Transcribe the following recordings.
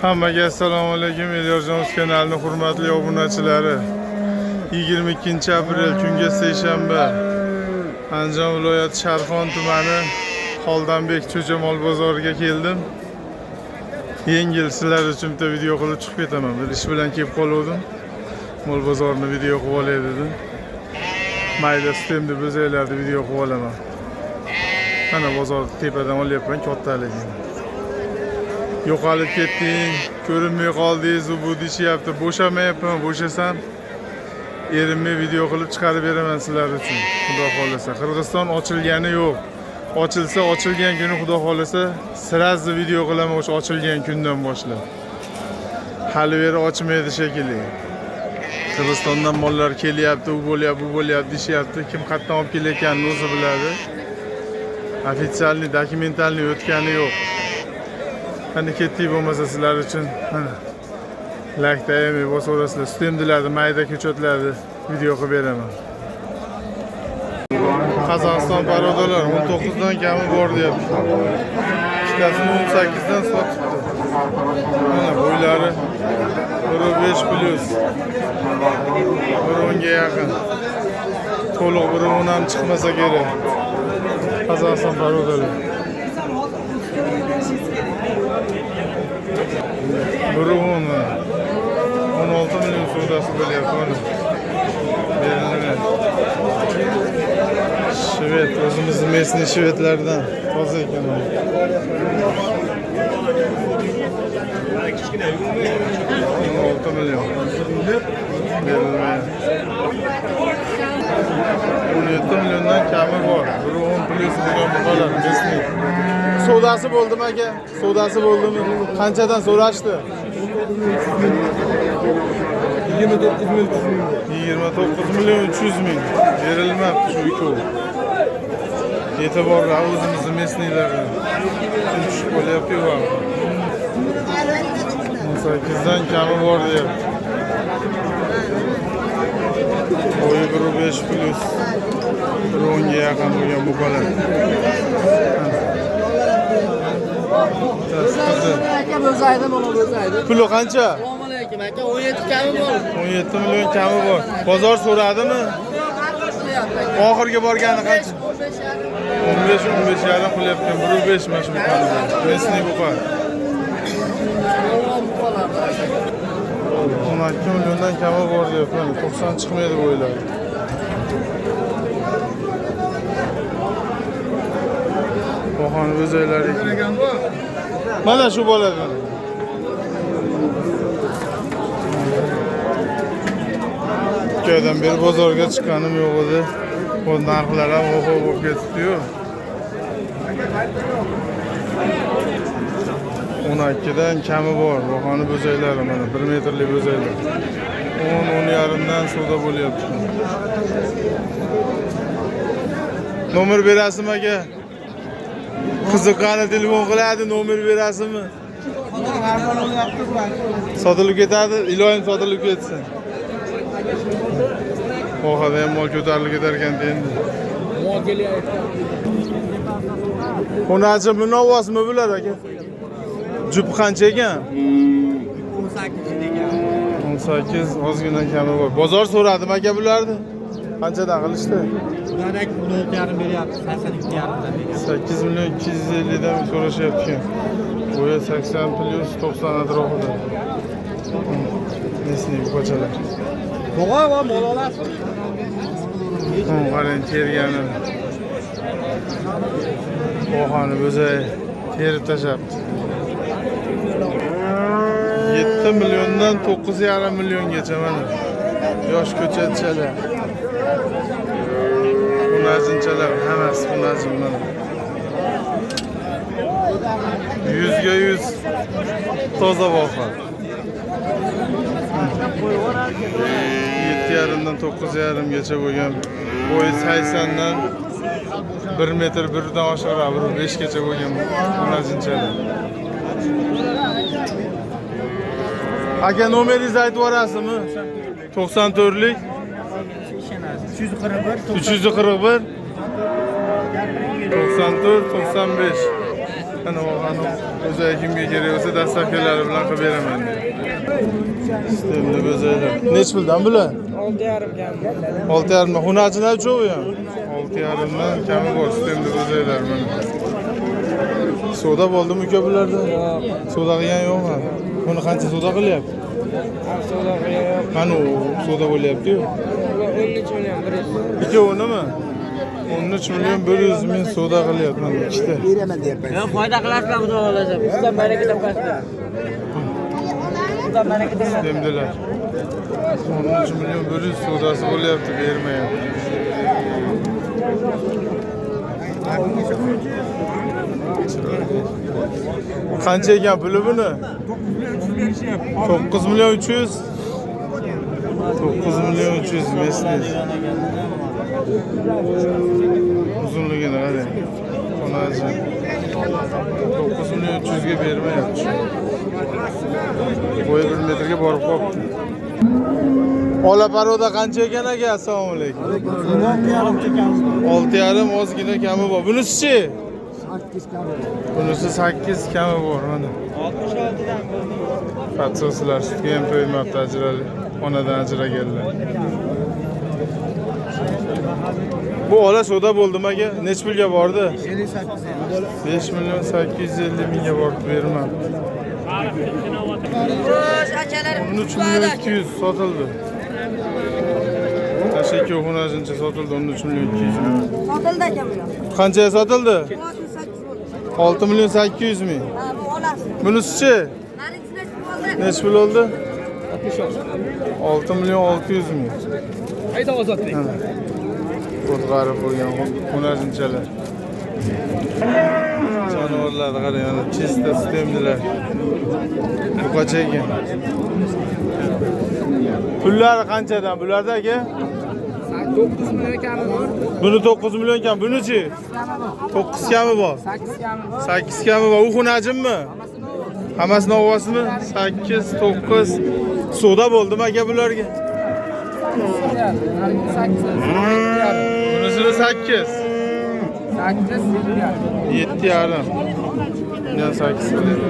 Hammaga assalomu alaykum. Elyorjon kanalining hurmatli obunachilari. 22 aprel kunga seshanba. Andijon viloyati Sharxon tumani Xoldonbek Cho'jamol bozoriga keldim. Yengil sizlar uchun bitta video qilib chiqib ketaman. Bir ish bilan kelib qoldim. Mol bozorini video qilib olay dedim. Mayda sistemda bo'zaylarni video qilib olaman. Mana bozorni tepadan olyapman, kattaligini. Yo'qolib ketding, ko'rinmay qoldingiz, bu deyishyapti. Bo'shamayapman, bo'shasam erimni video qilib chiqarib beraman sizlar uchun. Xudo xolasa. Qirg'iziston ochilgani yo'q. Ochilsa, ochilgan kuni xudo xolasa sirazni video qilaman o'sha ochilgan kundan boshlab. Hali beri ochmaydi shekilli. Qirg'izistondan mollar kelyapti, u bo'lyapti, bu bo'lyapti deyishyapti. Kim qayerdan olib kelayotganini o'zi biladi. Ofitsialniy, dokumentalniy o'tgani yo'q. Qani ketdik bo'lmasa sizlar uchun mana like bosaverasizlar. Stemdilarni, mayda ko'chatlarni video qilib beraman. Qozog'iston parodalar 19 dan kami bor deyapti. Ikkitasini 18 dan sotibdi. Mana bo'ylari 1.5 plus. 1.10 ga yaqin. To'liq 1.10 ham chiqmasa kerak. Qozog'iston parodalar. 16 milyon sudası bo'lyapti mana. Berilgan. Shved, o'zimizning mesni shvedlardan toza ekan. 16 milyon. Berilgan. 17 milyondan kami bor. 1.10 plus bo'lgan buqalar mesni. Sodası bo'ldimi aka? Sodası bo'ldimi? Qanchadan so'rashdi? 29 milyon 300 ming. Berilmabdi shu ikkovi. E'tiborga o'zimizning mesnilarga. Tushib qolyapti va 18 dan kami bor deyapti. Bo'yi 1.5 plus 1.10 ga yaqin bo'lgan buqalar. Puli qancha? Assalomu alaykum aka, 17 kami bor. 17 milyon kami bor. Bozor so'radimi? Oxirgi borgani qancha? 15 yarim qilyapti. 1.5 mana shu buqani. Mesni buqa. 12 milyondan kami bor deyapti. 90 chiqmaydi bo'ylar. Qo'qon o'zaylari. Mana shu bo'ladi. Ikkidan beri bozorga chiqqanim yo'q edi. Bu narxlar ham o'xo bo'lib ketdi-yu. 12 dan kami bor. Qo'qon bo'zaylari mana 1 metrlik bo'zaylar. 10-10.5 dan savdo bo'lyapti. Nomer berasizmi aka? Qiziqqani telefon qiladi, nomer berasizmi? Sotilib ketadi, iloyim sotilib ketsin. Oxada ham mol ko'tarilib ketar ekan endi. Mol kelyapti. Qo'nachi munovvosmi bular aka? Jup qancha ekan? 18 ekan. 18, ozgina kami bor. Bozor so'radim aka bularni. Qanchadan qilishdi? Ular 4.5 beryapti, 82.5 dan beryapti. 8 milyon 250 dan so'rashyapti ekan. Bo'yi 80 plus 90 atrofida. Nesni ko'chalar. Bo'g'a va mol olasiz. Qarang tergani. Qo'qoni o'zay terib tashlabdi. 7 milyondan 9.5 milliongacha mana. Yosh ko'chatchalar. Bunajinchalar hammasi bunajin mana. 100 ga 100 toza baho. 7.5 dan 9.5 gacha bo'lgan. Bo'yi 80 dan 1 metr 1 dan oshiqroq 5 gacha bo'lgan bunajinchalar. Aka nomeringizni aytib yuborasizmi? 94lik 341 94 95 Ana o'zi kimga kerak bo'lsa dastavkalari bilan qilib beraman. Sistemda go'zaylar. Nech puldan bular? 6,5 6,5 Xunajini cho'q ham. 6,5 dan kami bor sistemda go'zaylar mana. Savdo bo'ldimi uka bularda? Savdo qilgan yo'qmi? Buni qancha savdo qilyapti? Savdo qilyapti. Qani savdo bo'lyapti-yu. 13 million 100. Ikkovini 13 million 100 ming savdo qilyapti mana ikkita. Men foyda qilasizlar xudo xolasa. Sizdan baraka topasizlar. Sizdan baraka topasizlar. Sistemdalar. 13 million 100 savdosi bo'lyapti, bermayapti. Qancha ekan puli buni? 9 million 300. 9 million 300 mesnes. Uzunligini qarang. Qonaji. 9 million 300 ga bermayapti. Bo'yi 1 metrga borib qolibdi. Ola paroda qancha ekan aka? Assalomu alaykum. 6,5 ozgina kami bor. Bunisi-chi? 8 kami. Bunisi 8 kami bor mana. 66dan bo'ldi. Patsoslar sutga ham to'ymabdi ajrali. Onadan ajraganlar. Bu ola savdo bo'ldimi aka? Nech pulga bordi? 5 million 850 mingga borib bermabdi. 13 million 200 sotildi. Tashaki xonajincha sotildi 13 million 200 ming. Sotildi aka bular. Qanchaga sotildi? 6 million 800 ming. Ha, bu olasiz. Bunisi-chi? Narigisi Nech pul oldi? 6 million 600 ming. Hayda ozodlik. Qo'zg'arib qo'ygan xonajinchalar. Jonivorlarni qarang, ana chista sistemlar. Bu qancha ekan? Pullari qanchadan bularda aka? 9 million kami bor. Buni 9 million kam, buni-chi? 9 kami bor. 8 kami bor. 8 kami bor. U xonajimmi? Hammasini ovosimi? 8, 9. Savdo bo'ldimi aka bularga? Bunisini 8. 7,5. Bundan 8 qilyapti.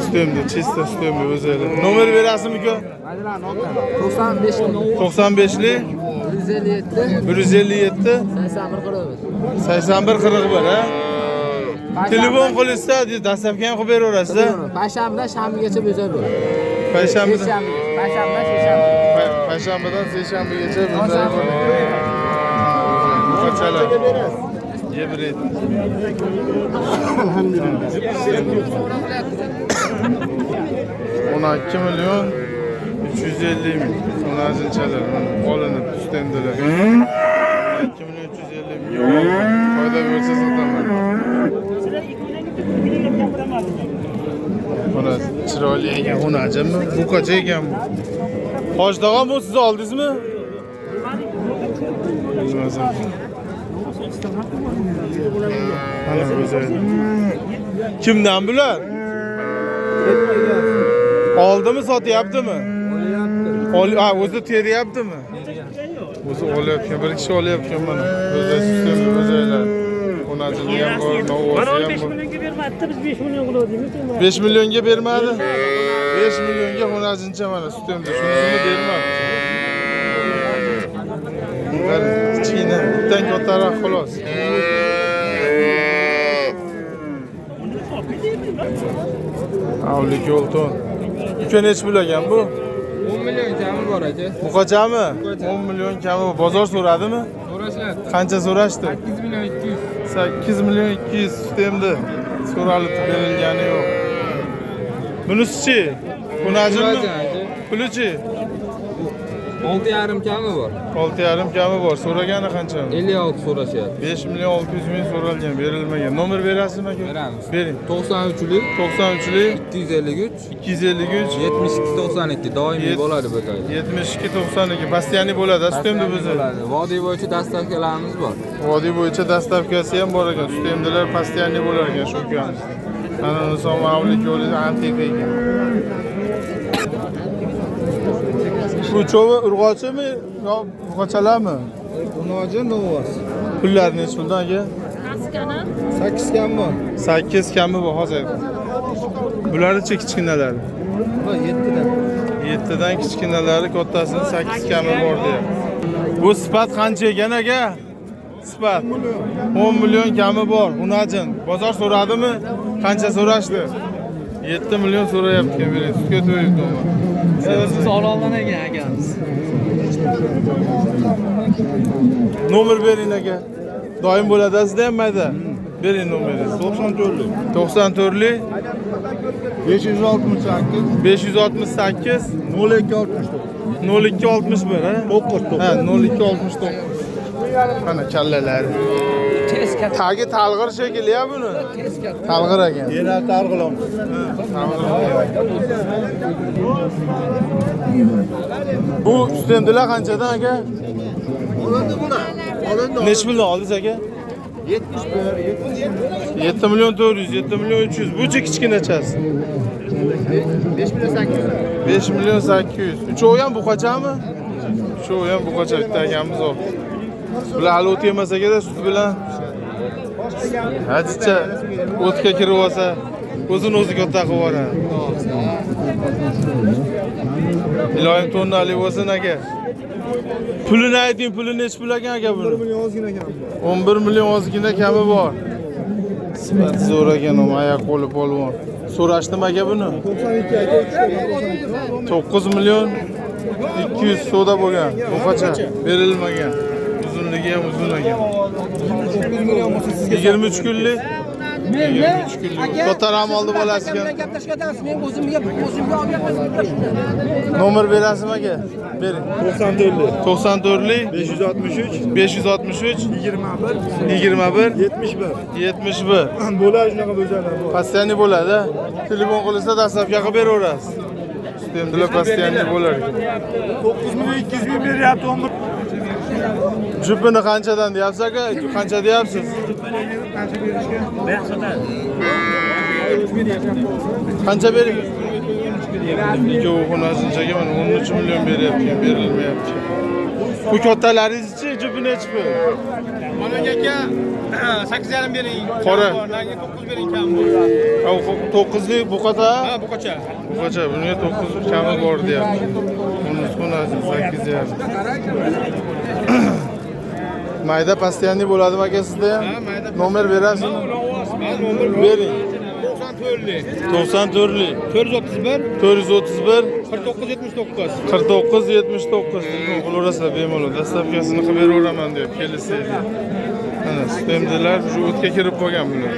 Sistemda, chista sistemda o'zinglar. Nomer berasizmi-ku? 95li 157 81 41 ha? Telefon qilishsa, dastlabki ham qilib beraverasiz a? Payshanbadan shanbagacha bo'zar bu. Payshanbadan Payshanbadan seshanba. Payshanbadan seshanbagacha bunday bo'ladi. Qanchalar? Yebret. Alhamdulillah. 12 million 350 ming. Sonajinchalar olinib sistemdalar. 12 million 350 ming. Foyda bersa sotaman. Mana chiroyli ekan xonajimi? Bu qancha ekan bu? Hojdag'am bu siz oldingizmi? Ana go'zal. Kimdan bular? Oldimi sotyaptimi? Ha, o'zi teryaptimi? O'zi olyapgan, bir kishi olyapgan mana. O'zi sistemda o'zaylar. Xonajini ham bor, novosi ham bor. 15 millionga bermadi, biz 5 million qildik. 5 millionga bermadi. 5 millionga xonajincha mana sistemda. Shunisini bermabdi. Kichkina, bittan kattaroq xolos. Avlik yo'lton. Uka nech pul ekan bu? 10 million kami bor aka. Bu qanchami? 10 million kami. Bozor so'radimi? So'rashadi. Qancha so'rashdi? 8 million 200. 8 million 200 sistemda. So'ralib berilgani yo'q. Bunisi-chi? Xonajimmi? Pulichi? 6,5 kami bor. 6,5 kami bor. So'ragani qancha? 56 so'rashyapti. 5 million 600 ming so'ralgan, berilmagan. Nomer berasizmi aka? Beramiz. Bering. 93lik 93lik 253 253 72 92 doimiy bo'ladi bu joyda. 72 92 Bastiani bo'ladi, sistemda o'zi. Vodiy bo'yicha dastavkalarimiz bor. Vodiy bo'yicha dastavkasi ham bor ekan. Sistemdalar Bastiani bo'lar ekan shu ukamiz. Ana inson ma'murlik yo'li antiqa ekan. Bu cho'vi urg'ochimi yo urg'ochalarmi? Urg'ochi novos. Pullar nech puldan aka? kana. 8 kammi? 8 kami bor hozir. Bularchi kichkinalari. Bu 7dan. 7dan kichkinalari, kattasini 8 kami bor deyapti. Bu sifat qancha ekan aka? Sifat 10 million kami bor. Unajin. Bozor so'radimi? Qancha so'rashdi? 7 million so'rayapti beri. Sutga to'yibdi. O'zimiz Oroldan ekan akamiz. Nomer bering aka. Doim bo'ladi sizda ham mayda. Bering nomeringiz. 94. 94lik 568 568 0261 ha? 9. Ha, 0269. Mana kallalari. Tagi talg'ir shekilli ya buni. Talg'ir ekan. Yana targ'ilamiz. Bu ustemdilar qanchadan aka? Olindi buni. Olindi. Nech million oldingiz aka? 71, 7 million 400, 7 million 300. Buchi kichkinachasi. 5 million 800. 5 million 800. Uchovi ham buqachami? Uchovi ham buqacha bitta akamiz bor. Bular hali o't yemas aka-da sut bilan. Hadicha o'tga kirib olsa, o'zini o'zi katta qilib yuboradi. Iloyim tonnali bo'lsin aka. Pulini ayting, puli nech pul ekan aka buni? 1 million ozgina kam. 11 million ozgina kami bor. Sifat zo'r ekan, oyoq qo'li polvon. So'rashdim aka buni. 92 aka. 9 million 200 so'da bo'lgan. Buqacha berilmagan. Uzunligi ham uzun ekan. 23 kunlik. 23 kunlik. Ko'taram oldi bolasi ekan. Men o'zimga olgan. Nomer berasizmi aka? Bering. 94. 94lik 563 563 21 21 71. 71. Bo'ladi shunaqa bo'lsalar. Pastiani bo'ladi. Telefon qilsa dastlabki qilib beraverasiz. Ustemdilar pastiani bo'lar ekan. 9 million 200 ming beryapti 11. Jupini qanchadan deyapsiz aka? Qancha deyapsiz? Qancha berishga? Qancha bering? Ikkovi xonasinichaga mana 13 million beryapti, berilmayapti. Bu kattalaringiz-chi, jupi nechi pul? Mana aka 8,5 bering. Qora. 9 bering kam. 9lik buqata? Ha, buqacha. Buqacha, bunga 9 kami bor deyapti. Bunisi xonasi 8,5. Mayda pastiani bo'ladimi aka sizda ham? Ha, mayda. Nomer berasizmi? Nomer Bering. 94lik 94lik 431 431 4979. 4979 telefon qilaverasizlar bemalol. Dastlabkasini qilib beraveraman deb kelishsanglar. Mana sistemdalar shu o'tga kirib qolgan bular.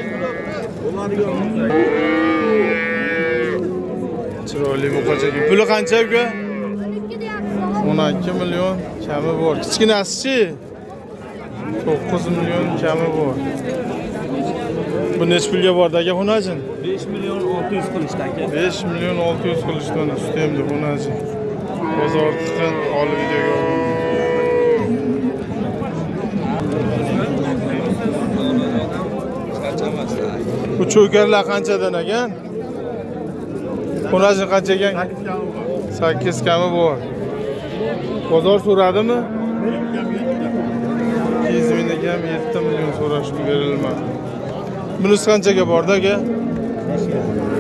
Chiroyli buqachaga. Puli qancha uka? 12 million kami bor. Kichkinasi-chi? 9 million kami bor. Bu nech pulga bordi aka xonajin? 5 million 600 qilishdi aka. 5 million 600 qilishdi mana sistemda xonajin. Bozor tiqin, hol videoga oldim. Bu cho'karlar qanchadan ekan? Xonajin qancha ekan? 8 kami bor. Bozor so'radimi? 200 ming ekan, 7 million so'rashdi, berilmadi. Bunisi qanchaga bordi aka?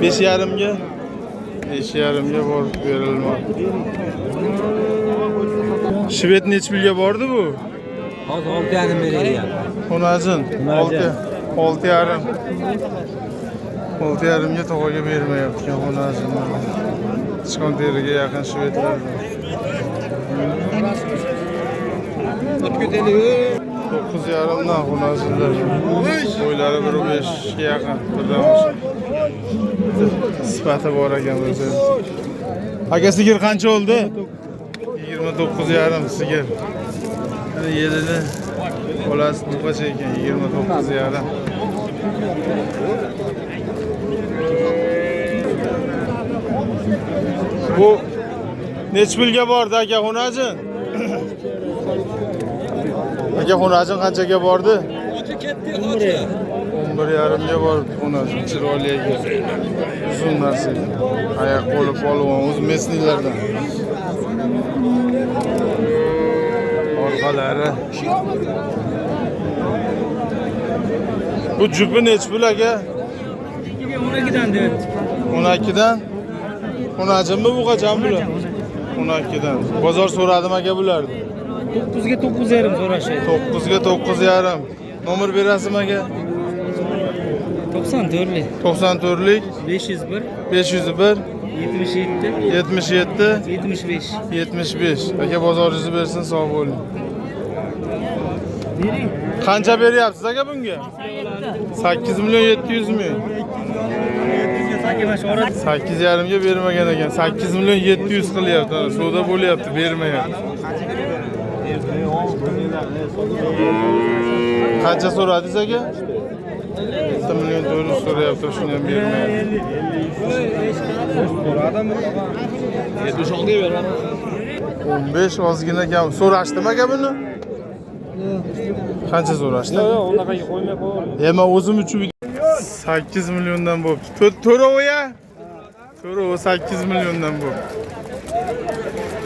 5,5 ga. 5,5 ga borib berilmadi. Shved nech pulga bordi bu? Hozir 6,5 beryapti. Xonajin 6,5. 6,5 ga tog'aga bermayapti xonajin. Chiqon teriga yaqin shvedlar. 9,5 dan xonajinlar. Bo'ylari 1,5 ga yaqin. Birdan oshib. Sifati bor ekan o'zi. Aka sigir qancha oldi? 29,5 sigir. Yelini bolasi buqacha ekan 29,5. Bu nech pulga bordi aka xonajin? Aka xonajin qanchaga bordi? 11,5 ga bordi xonajin. Chiroyli ekan. Uzun narsa. Oyoq qo'li polvon, o'z mesnilardan. Orqalari. Bu jupi nech pul aka? 12'dan dört. 12dan. 12 mi bu qachon bular? 12dan. Bozor so'radim aka bularni. 9'ga 9,5 so'rashadi. 9ga 9,5. Nomer berasizmi aka? 94'lik. 94lik 501 501 77 77 75. 75. Aka bozoringizni bersin, sog' bo'ling. Qancha beryapsiz aka bunga? 8 million 700 ming. 8,5 ga bermagan ekan. 8 million 700 qilyapti. Savdo bo'lyapti, bermayapti. Qancha so'radingiz aka? 7 million 400 so'rayapti, shuni ham bermayapti. 15 ozgina kam. So'rashdimi aka buni? Qancha so'rashdi? Yo'q, unaqa qo'ymay qo'ying. Men o'zim uchun 8 milliondan bo'pti. To'rova 8 milliondan bo'pti.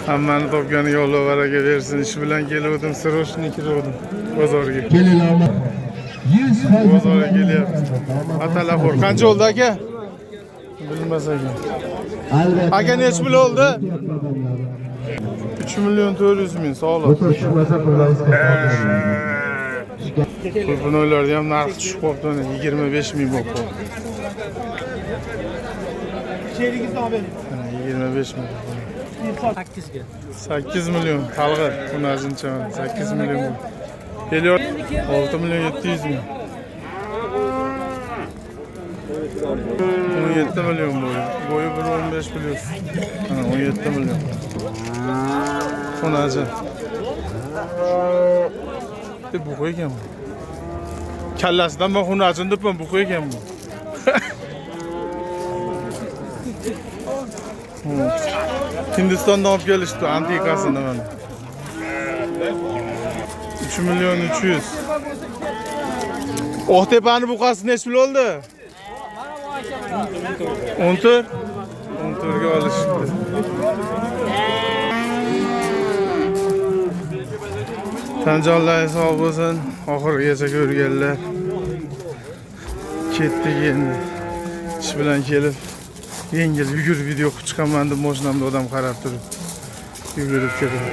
Hammani topganiga Alloh baraka bersin. Ish bilan keldim, sirroshni kirdim bozorga. Bozorga kelyapti. Atalaxo'r. Qancha oldi aka? Bilmas ekan. Aka nech pul oldi? 3 million 400 ming, sog'lik. Ko'pinoylarda ham narx tushib qolibdi, 25 ming bo'lib qoldi. 25 ming. 8'ga. 8 million talg'i bunajincha 8 million. Geliyor 6 million 700 ming. 17 million boyu. Boyu 1.15 biliyorsun. 17 milyon. Bunajin. Bu qo'ygan bu. Kallasidan men xunajin debman, bu qo'ygan bu. Hindistondan olib kelishdi antikasini mana. 3 milyon 300. Ohtepani buqasi nech pul oldi? 14. 14 ga olishdi. Tanjonlar sog' bo'lsin. Oxirigacha ko'rganlar. Ketdik endi. Ish bilan kelib yengil yugurib video chiqaman deb mashinamda odam qarab turib yugurib keldim.